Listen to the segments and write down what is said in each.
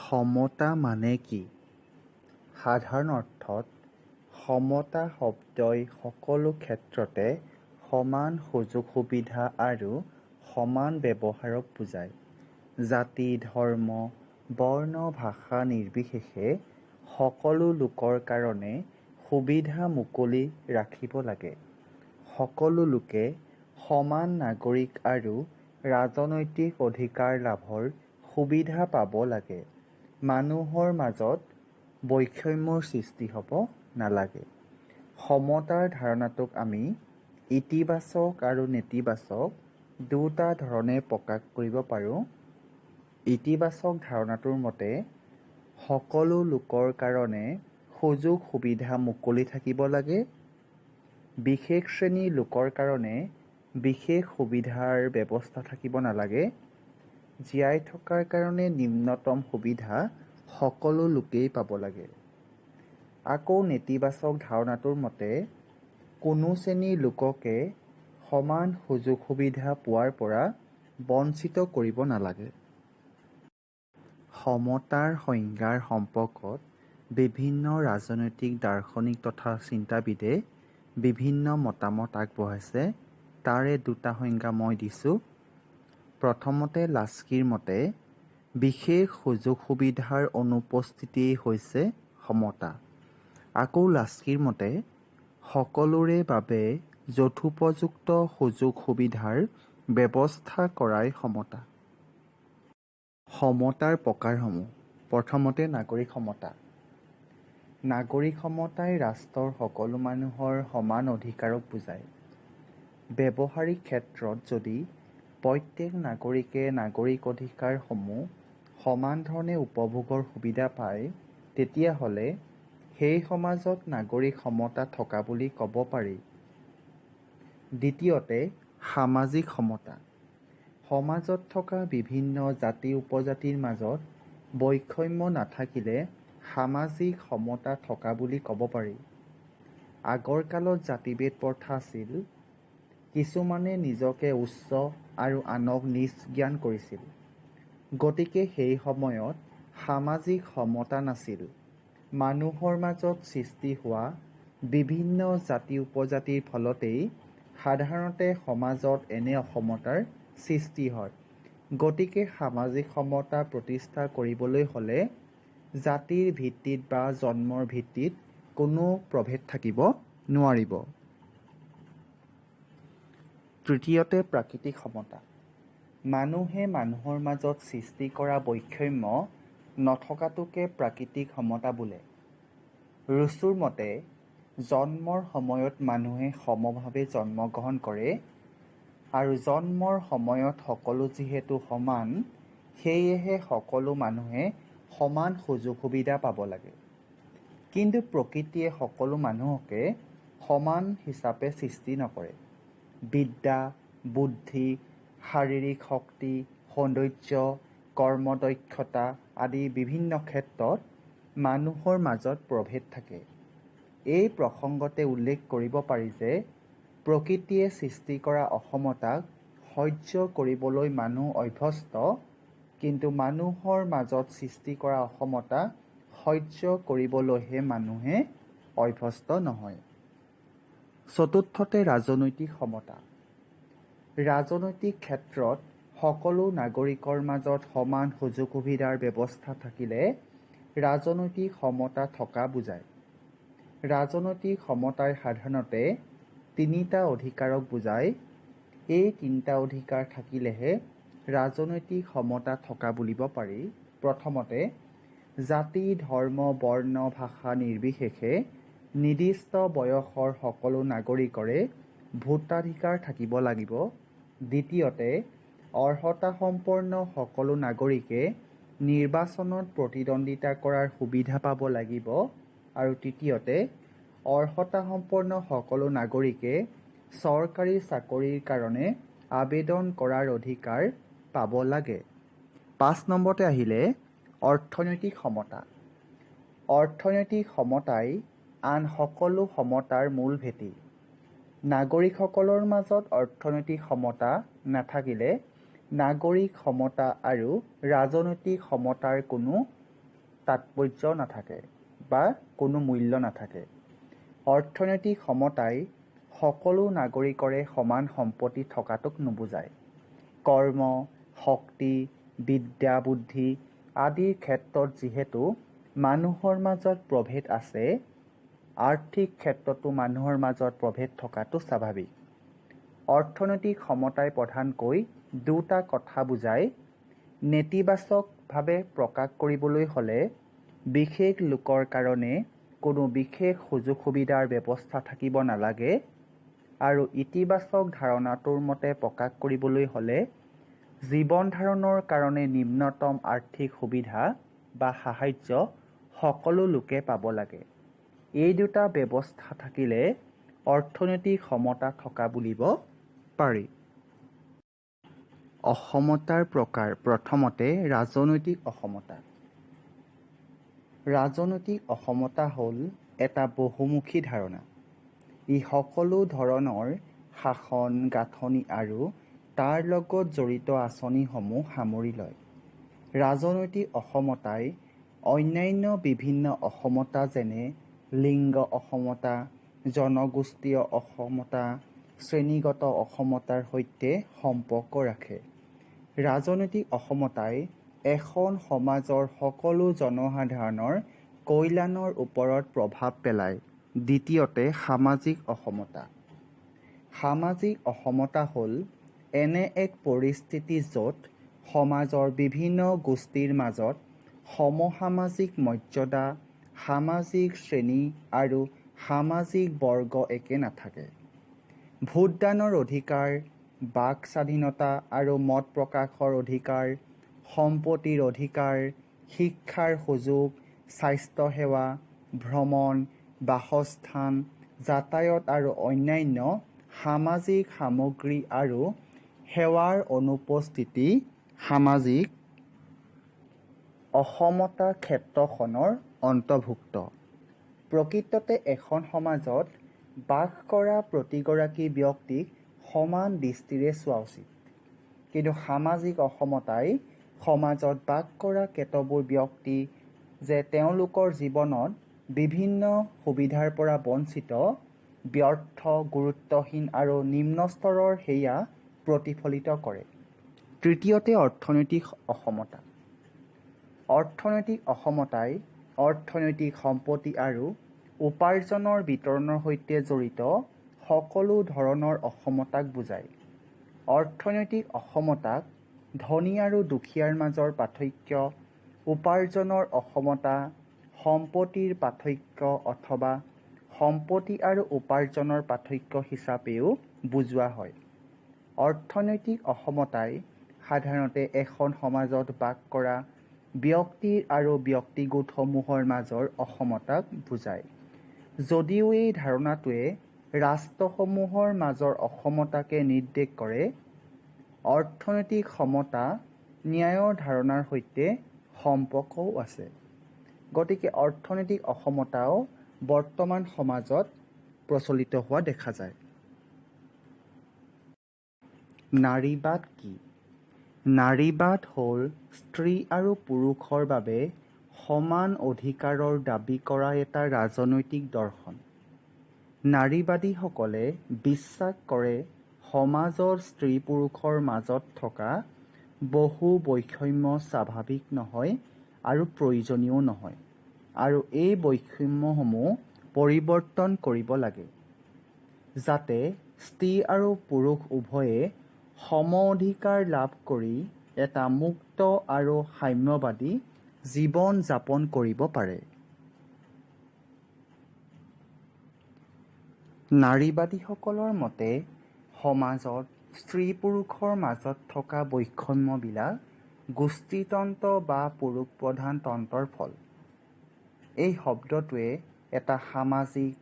সমতা মানে কি? সাধাৰণ অৰ্থত সমতা শব্দই সকলো ক্ষেত্ৰতে সমান সুযোগ সুবিধা আৰু সমান ব্যৱহাৰক বুজায়। জাতি, ধৰ্ম, বৰ্ণ, ভাষা নিৰ্বিশেষে সকলো লোকৰ কাৰণে সুবিধা মুকলি ৰাখিব লাগে। সকলো লোকে সমান নাগৰিক আৰু ৰাজনৈতিক অধিকাৰ লাভৰ সুবিধা পাব লাগে। মানুহৰ মাজত বৈষম্যৰ সৃষ্টি হ'ব নালাগে। সমতাৰ ধাৰণাটোক আমি ইতিবাচক আৰু নেতিবাচক দুটা ধৰণে প্ৰকাশ কৰিব পাৰোঁ। ইতিবাচক ধাৰণাটোৰ মতে সকলো লোকৰ কাৰণে সুযোগ সুবিধা মুকলি থাকিব লাগে। বিশেষ শ্ৰেণীৰ লোকৰ কাৰণে বিশেষ সুবিধাৰ ব্যৱস্থা থাকিব নালাগে। জীয়াই থকাৰ কাৰণে নিম্নতম সুবিধা সকলো লোকেই পাব লাগে। আকৌ নেতিবাচক ধাৰণাটোৰ মতে কোনো শ্ৰেণীৰ লোককে সমান সুযোগ সুবিধা পোৱাৰ পৰা বঞ্চিত কৰিব নালাগে। সমতাৰ সংজ্ঞাৰ সম্পৰ্কত বিভিন্ন ৰাজনৈতিক দাৰ্শনিক তথা চিন্তাবিদে বিভিন্ন মতামত আগবঢ়াইছে। তাৰে দুটা সংজ্ঞা মই দিছোঁ। প্ৰথমতে লাস্কিৰ মতে বিশেষ সুযোগ সুবিধাৰ অনুপস্থিতিয়েই হৈছে সমতা। আকৌ লাস্কিৰ মতে সকলোৰে বাবে যথোপযুক্ত সুযোগ সুবিধাৰ ব্যৱস্থা কৰাই সমতা। সমতাৰ প্ৰকাৰসমূহ। প্ৰথমতে নাগৰিক সমতা। নাগৰিক সমতাই ৰাষ্ট্ৰৰ সকলো মানুহৰ সমান অধিকাৰক বুজায়। ব্যৱহাৰিক ক্ষেত্ৰত যদি প্ৰত্যেক নাগৰিকে নাগৰিক অধিকাৰসমূহ সমান ধৰণে উপভোগৰ সুবিধা পায়, তেতিয়াহ'লে সেই সমাজত নাগৰিক সমতা থকা বুলি ক'ব পাৰি। দ্বিতীয়তে সামাজিক সমতা। সমাজত থকা বিভিন্ন জাতি উপজাতিৰ মাজত বৈষম্য নাথাকিলে সামাজিক সমতা থকা বুলি ক'ব পাৰি। আগৰ কালত জাতিভেদ প্ৰথা আছিল। কিছুমানে নিজকে উচ্চ আৰু আনক নীচ জ্ঞান কৰিছিল। গতিকে সেই সময়ত সামাজিক সমতা নাছিল। মানুহৰ মাজত সৃষ্টি হোৱা বিভিন্ন জাতি উপজাতিৰ ফলতেই সাধাৰণতে সমাজত এনে অসমতাৰ সৃষ্টি হয়। গতিকে সামাজিক সমতা প্ৰতিষ্ঠা কৰিবলৈ হ'লে জাতিৰ ভিত্তিত বা জন্মৰ ভিত্তিত কোনো প্ৰভেদ থাকিব নোৱাৰিব। তৃতীয়তে প্ৰাকৃতিক সমতা। মানুহে মানুহৰ মাজত সৃষ্টি কৰা বৈষম্য নথকাটোকে প্ৰাকৃতিক সমতা বোলে। ৰুছোৰ মতে জন্মৰ সময়ত মানুহে সমভাৱে জন্মগ্ৰহণ কৰে আৰু জন্মৰ সময়ত সকলো যিহেতু সমান, সেয়েহে সকলো মানুহে সমান সুযোগ সুবিধা পাব লাগে। কিন্তু প্ৰকৃতিয়ে সকলো মানুহকে সমান হিচাপে সৃষ্টি নকৰে। বিদ্যা, বুদ্ধি, শাৰীৰিক শক্তি, সৌন্দৰ্য, কৰ্মদক্ষতা আদি বিভিন্ন ক্ষেত্ৰত মানুহৰ মাজত প্ৰভেদ থাকে। এই প্ৰসংগতে উল্লেখ কৰিব পাৰি যে প্ৰকৃতিয়ে সৃষ্টি কৰা অসমতাক সহ্য কৰিবলৈ মানুহ অভ্যস্ত, কিন্তু মানুহৰ মাজত সৃষ্টি কৰা অসমতা সহ্য কৰিবলৈহে মানুহে অভ্যস্ত নহয়। চতুৰ্থতে ৰাজনৈতিক সমতা। ৰাজনৈতিক ক্ষেত্ৰত সকলো নাগৰিকৰ মাজত সমান সুযোগ সুবিধাৰ ব্যৱস্থা থাকিলে ৰাজনৈতিক সমতা থকা বুজায়। ৰাজনৈতিক সমতাই সাধাৰণতে তিনিটা অধিকাৰক বুজায়। এই তিনিটা অধিকাৰ থাকিলেহে ৰাজনৈতিক সমতা থকা বুলিব পাৰি। প্ৰথমতে জাতি, ধৰ্ম, বৰ্ণ, ভাষা নিৰ্বিশেষে নিৰ্দিষ্ট বয়সৰ সকলো নাগৰিকৰে ভোটাধিকাৰ থাকিব লাগিব। দ্বিতীয়তে অৰ্হতাসম্পন্ন সকলো নাগৰিকে নিৰ্বাচনত প্ৰতিদ্বন্দ্বিতা কৰাৰ সুবিধা পাব লাগিব। আৰু তৃতীয়তে অৰ্হতাসম্পন্ন সকলো নাগৰিকে চৰকাৰী চাকৰিৰ কাৰণে আবেদন কৰাৰ অধিকাৰ পাব লাগে। ৫ নম্বৰতে আহিলে অৰ্থনৈতিক সমতা। অৰ্থনৈতিক সমতাই আন সকলো সমতাৰ মূল ভেটি। নাগৰিকসকলৰ মাজত অৰ্থনৈতিক সমতা নাথাকিলে নাগৰিক সমতা আৰু ৰাজনৈতিক সমতাৰ কোনো তাৎপৰ্য নাথাকে বা কোনো মূল্য নাথাকে। অৰ্থনৈতিক সমতাই সকলো নাগৰিকৰে সমান সম্পত্তি থকাটোক নুবুজায়। কৰ্ম, শক্তি, বিদ্যা, বুদ্ধি আদিৰ ক্ষেত্ৰত যিহেতু মানুহৰ মাজত প্ৰভেদ আছে, আৰ্থিক ক্ষেত্ৰতো মানুহৰ মাজত প্ৰভেদ থকাটো স্বাভাৱিক। অৰ্থনৈতিক সমতাই প্ৰধানকৈ দুটা কথা বুজায়। নেতিবাচকভাৱে প্ৰকাশ কৰিবলৈ হ'লে বিশেষ লোকৰ কাৰণে কোনো বিশেষ সুযোগ সুবিধাৰ ব্যৱস্থা থাকিব নালাগে, আৰু ইতিবাচক ধাৰণাটোৰ মতে প্ৰকাশ কৰিবলৈ হ'লে জীৱন ধাৰণৰ কাৰণে নিম্নতম আৰ্থিক সুবিধা বা সাহায্য সকলো লোকে পাব লাগে। এই দুটা ব্যৱস্থা থাকিলে অৰ্থনৈতিক সমতা থকা বুলিব পাৰি। অসমতাৰ প্ৰকাৰ। প্ৰথমতে ৰাজনৈতিক অসমতা। ৰাজনৈতিক অসমতা হ'ল এটা বহুমুখী ধাৰণা। ই সকলো ধৰণৰ শাসন, গাঁথনি আৰু তাৰ লগত জড়িত আঁচনিসমূহ সামৰি লয়। ৰাজনৈতিক অসমতাই অন্যান্য বিভিন্ন অসমতা যেনে লিংগ অসমতা, জনগোষ্ঠীয় অসমতা, শ্ৰেণীগত অসমতাৰ সৈতে সম্পৰ্ক ৰাখে। ৰাজনৈতিক অসমতাই এখন সমাজৰ সকলো জনসাধাৰণৰ কল্যাণৰ ওপৰত প্ৰভাৱ পেলায়। দ্বিতীয়তে সামাজিক অসমতা। সামাজিক অসমতা হ'ল এনে এক পৰিস্থিতি য'ত সমাজৰ বিভিন্ন গোষ্ঠীৰ মাজত সমসামাজিক মৰ্যাদা, সামাজিক শ্ৰেণী আৰু সামাজিক বৰ্গ একে নাথাকে। ভোটদানৰ অধিকাৰ, বাক স্বাধীনতা আৰু মত প্ৰকাশৰ অধিকাৰ, সম্পত্তিৰ অধিকাৰ, শিক্ষাৰ সুযোগ, স্বাস্থ্যসেৱা, ভ্ৰমণ, বাসস্থান, যাতায়াত আৰু অন্যান্য সামাজিক সামগ্ৰী আৰু সেৱাৰ অনুপস্থিতি সামাজিক অসমতা ক্ষেত্ৰখনৰ অন্তৰ্ভুক্ত। প্ৰকৃততে এখন সমাজত বাস কৰা প্ৰতিগৰাকী ব্যক্তিক সমান দৃষ্টিৰে চোৱা উচিত। কিন্তু সামাজিক অসমতাই সমাজত বাস কৰা কেতবোৰ ব্যক্তি যে তেওঁলোকৰ জীৱনত বিভিন্ন সুবিধাৰ পৰা বঞ্চিত, ব্যৰ্থ, গুৰুত্বহীন আৰু নিম্ন স্তৰৰ সেয়া প্ৰতিফলিত কৰে। তৃতীয়তে অৰ্থনৈতিক অসমতা। অৰ্থনৈতিক অসমতাই অৰ্থনৈতিক সম্পত্তি আৰু উপাৰ্জনৰ বিতৰণৰ সৈতে জড়িত সকলো ধৰণৰ অসমতাক বুজায়। অৰ্থনৈতিক অসমতাক ধনী আৰু দুখীয়াৰ মাজৰ পাৰ্থক্য, উপাৰ্জনৰ অসমতা, সম্পত্তিৰ পাৰ্থক্য অথবা সম্পত্তি আৰু উপাৰ্জনৰ পাৰ্থক্য হিচাপেও বুজোৱা হয়। অৰ্থনৈতিক অসমতাই সাধাৰণতে এখন সমাজত বাস কৰা ব্যক্তি আৰু ব্যক্তিগোটসমূহৰ মাজৰ অসমতাক বুজায়। যদিও এই ধাৰণাটোৱে ৰাষ্ট্ৰসমূহৰ মাজৰ অসমতাকে নিৰ্দেশ কৰে, অৰ্থনৈতিক সমতা ন্যায়ৰ ধাৰণাৰ সৈতে সম্পৰ্কও আছে। গতিকে অৰ্থনৈতিক অসমতাও বৰ্তমান সমাজত প্ৰচলিত হোৱা দেখা যায়। নাৰীবাদ কি? নাৰীবাদ হ'ল স্ত্ৰী আৰু পুৰুষৰ বাবে সমান অধিকাৰৰ দাবী কৰা এটা ৰাজনৈতিক দৰ্শন। নাৰীবাদীসকলে বিশ্বাস কৰে সমাজৰ স্ত্ৰী-পুৰুষৰ মাজত থকা বহু বৈষম্য স্বাভাৱিক নহয় আৰু প্ৰয়োজনীয় নহয়, আৰু এই বৈষম্যসমূহ পৰিৱৰ্তন কৰিব লাগে, যাতে স্ত্ৰী আৰু পুৰুষ উভয়ে সম অধিকাৰ লাভ কৰি এটা মুক্ত আৰু সাম্যবাদী জীৱন যাপন কৰিব পাৰে। নাৰীবাদীসকলৰ মতে সমাজত স্ত্ৰী-পুৰুষৰ মাজত থকা বৈষম্যবিলাক গোষ্ঠীতন্ত্ৰ বা পুৰুষ প্ৰধান তন্ত্ৰৰ ফল। এই শব্দটোৱে এটা সামাজিক,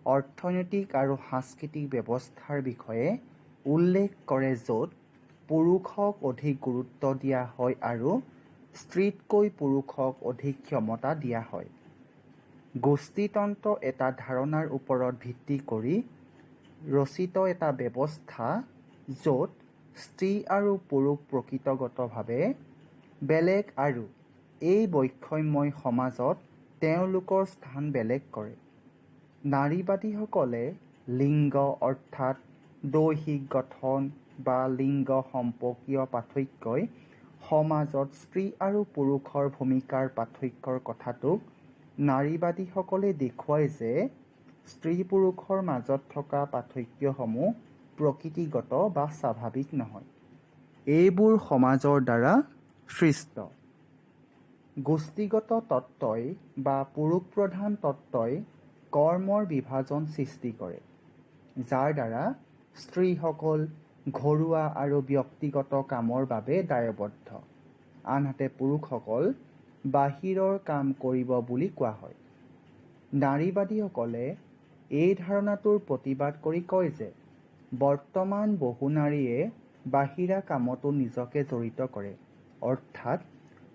অৰ্থনৈতিক আৰু সাংস্কৃতিক ব্যৱস্থাৰ বিষয়ে উল্লেখ কৰে য'ত পুৰুষক অধিক গুৰুত্ব দিয়া হয় আৰু স্ত্ৰীতকৈ পুৰুষক অধিক ক্ষমতা দিয়া হয়। গোষ্ঠীতন্ত্ৰ এটা ধাৰণাৰ ওপৰত ভিত্তি কৰি ৰচিত এটা ব্যৱস্থা য'ত স্ত্ৰী আৰু পুৰুষ প্ৰকৃতিগতভাৱে বেলেগ আৰু এই বৈষম্যই সমাজত তেওঁলোকৰ স্থান বেলেগ কৰে। নাৰীবাদীসকলে লিংগ অৰ্থাৎ দৈহিক গঠন বা লিংগ সম্পৰ্কীয় পাৰ্থক্যই সমাজত স্ত্ৰী আৰু পুৰুষৰ ভূমিকাৰ পাৰ্থক্যৰ কথাটোক নাৰীবাদীসকলে দেখুৱায় যে স্ত্ৰী পুৰুষৰ মাজত থকা পাৰ্থক্যসমূহ প্ৰকৃতিগত বা স্বাভাৱিক নহয়। এইবোৰ সমাজৰ দ্বাৰা সৃষ্ট। গোষ্ঠীগত তত্ত্বই বা পুৰুষ প্ৰধান তত্ত্বই কৰ্মৰ বিভাজন সৃষ্টি কৰে, যাৰ দ্বাৰা স্ত্ৰীসকল ঘৰুৱা আৰু ব্যক্তিগত কামৰ বাবে দায়বদ্ধ, আনহাতে পুৰুষসকল বাহিৰৰ কাম কৰিব বুলি কোৱা হয়। নাৰীবাদীসকলে এই ধাৰণাটোৰ প্ৰতিবাদ কৰি কয় যে বৰ্তমান বহু নাৰীয়ে বাহিৰা কামতো নিজকে জড়িত কৰে, অৰ্থাৎ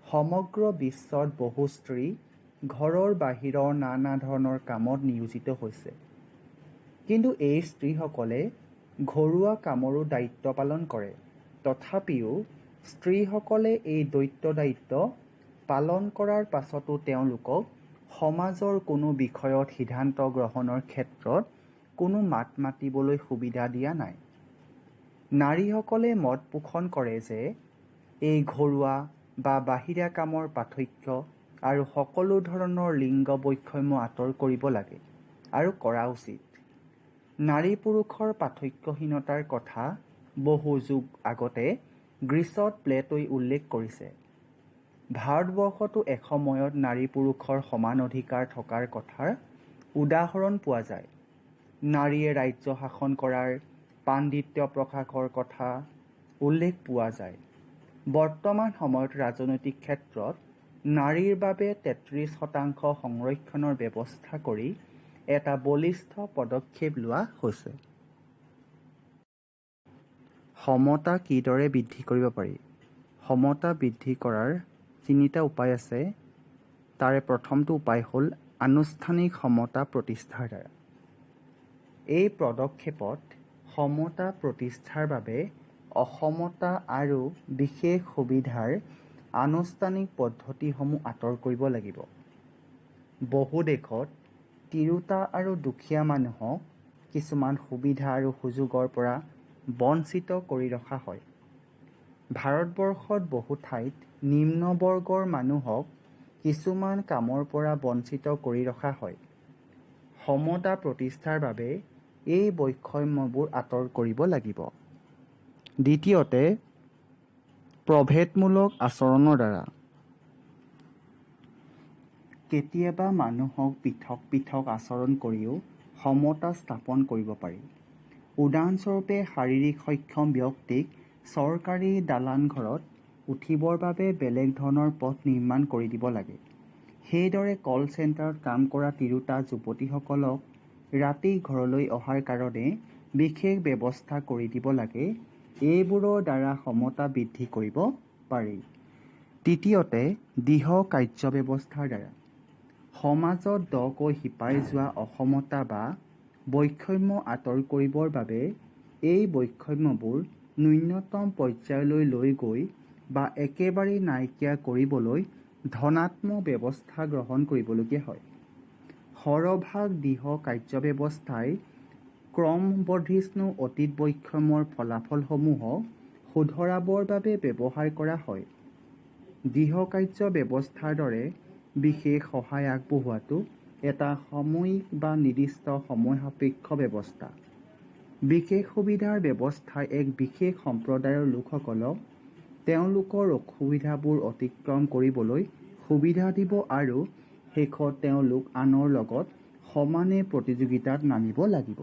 সমগ্ৰ বিশ্বত বহু স্ত্ৰী ঘৰৰ বাহিৰৰ নানা ধৰণৰ কামত নিয়োজিত হৈছে। কিন্তু এই স্ত্ৰীসকলে ঘৰুৱা কামৰো দায়িত্ব পালন কৰে। তথাপিও স্ত্ৰীসকলে এই দায়িত্ব পালন কৰাৰ পাছতো তেওঁলোকক সমাজৰ কোনো বিষয়ত সিদ্ধান্ত গ্ৰহণৰ ক্ষেত্ৰত কোনো মাত মাতিবলৈ সুবিধা দিয়া নাই। নাৰীসকলে মত পোষণ কৰে যে এই ঘৰুৱা বা বাহিৰা কামৰ পাৰ্থক্য আৰু সকলো ধৰণৰ লিংগ বৈষম্য আঁতৰ কৰিব লাগে আৰু কৰা উচিত। নাৰী পুৰুষৰ পাৰ্থক্যহীনতাৰ কথা বহু যুগ আগতে গ্ৰীচত প্লেটোই উল্লেখ কৰিছে। ভাৰতবৰ্ষতো এসময়ত নাৰী পুৰুষৰ সমান অধিকাৰ থকাৰ কথাৰ উদাহৰণ পোৱা যায়। নাৰীয়ে ৰাজ্য শাসন কৰাৰ পাণ্ডিত্য প্ৰকাশৰ কথা উল্লেখ পোৱা যায়। বৰ্তমান সময়ত ৰাজনৈতিক ক্ষেত্ৰত নাৰীৰ বাবে 33% সংৰক্ষণৰ ব্যৱস্থা কৰি এটা বলিষ্ঠ পদক্ষেপ লোৱা হৈছে। সমতা কিদৰে বৃদ্ধি কৰিব পাৰি? সমতা বৃদ্ধি কৰাৰ 3টা উপায় আছে। তাৰে প্ৰথমটো উপায় হ'ল আনুষ্ঠানিক সমতা প্ৰতিষ্ঠাৰ দ্বাৰা। এই পদক্ষেপত সমতা প্ৰতিষ্ঠাৰ বাবে অসমতা আৰু বিশেষ সুবিধাৰ আনুষ্ঠানিক পদ্ধতিসমূহ আঁতৰ কৰিব লাগিব। বহু দেশত তিৰোতা আৰু দুখীয়া মানুহক কিছুমান সুবিধা আৰু সুযোগৰ পৰা বঞ্চিত কৰি ৰখা হয়। ভাৰতবৰ্ষত বহু ঠাইত নিম্ন বৰ্গৰ মানুহক কিছুমান কামৰ পৰা বঞ্চিত কৰি ৰখা হয়। সমতা প্ৰতিষ্ঠাৰ বাবে এই বৈষম্যবোৰ আঁতৰ কৰিব লাগিব। দ্বিতীয়তে, প্ৰভেদমূলক আচৰণৰ দ্বাৰা। কেতিয়াবা মানুহক পৃথক পৃথক আচৰণ কৰিও সমতা স্থাপন কৰিব পাৰি। উদাহৰণস্বৰূপে শাৰীৰিক সক্ষম ব্যক্তিক চৰকাৰী দালানঘৰত উঠিবৰ বাবে বেলেগ ধৰণৰ পথ নিৰ্মাণ কৰি দিব লাগে। সেইদৰে কল চেণ্টাৰত কাম কৰা তিৰোতা যুৱতীসকলক ৰাতি ঘৰলৈ অহাৰ কাৰণে বিশেষ ব্যৱস্থা কৰি দিব লাগে। এইবোৰৰ দ্বাৰা সমতা বৃদ্ধি কৰিব পাৰি। তৃতীয়তে, দৃঢ় কাৰ্য ব্যৱস্থাৰ দ্বাৰা। সমাজত দকৈ শিপাই যোৱা অসমতা বা বৈষম্য আঁতৰ কৰিবৰ বাবে এই বৈষম্যবোৰ ন্যূনতম পৰ্যায়লৈ লৈ গৈ বা একেবাৰে নাইকিয়া কৰিবলৈ ধনাত্মক ব্যৱস্থা গ্ৰহণ কৰিবলগীয়া হয়। সৰহভাগ দৃঢ় কাৰ্য ব্যৱস্থাই ক্ৰমবৰ্ধিষ্ণু অতীত বৈষম্যৰ ফলাফলসমূহক শুধৰাবৰ বাবে ব্যৱহাৰ কৰা হয়। দৃঢ় কাৰ্য ব্যৱস্থাৰ দৰে বিশেষ সহায় আগবঢ়োৱাটো এটা সাময়িক বা নিৰ্দিষ্ট সময়সাপেক্ষ ব্যৱস্থা। বিশেষ সুবিধাৰ ব্যৱস্থাই এক বিশেষ সম্প্ৰদায়ৰ লোকসকলক তেওঁলোকৰ অসুবিধাবোৰ অতিক্ৰম কৰিবলৈ সুবিধা দিব আৰু শেষত তেওঁলোক আনৰ লগত সমানে প্ৰতিযোগিতাত নামিব লাগিব।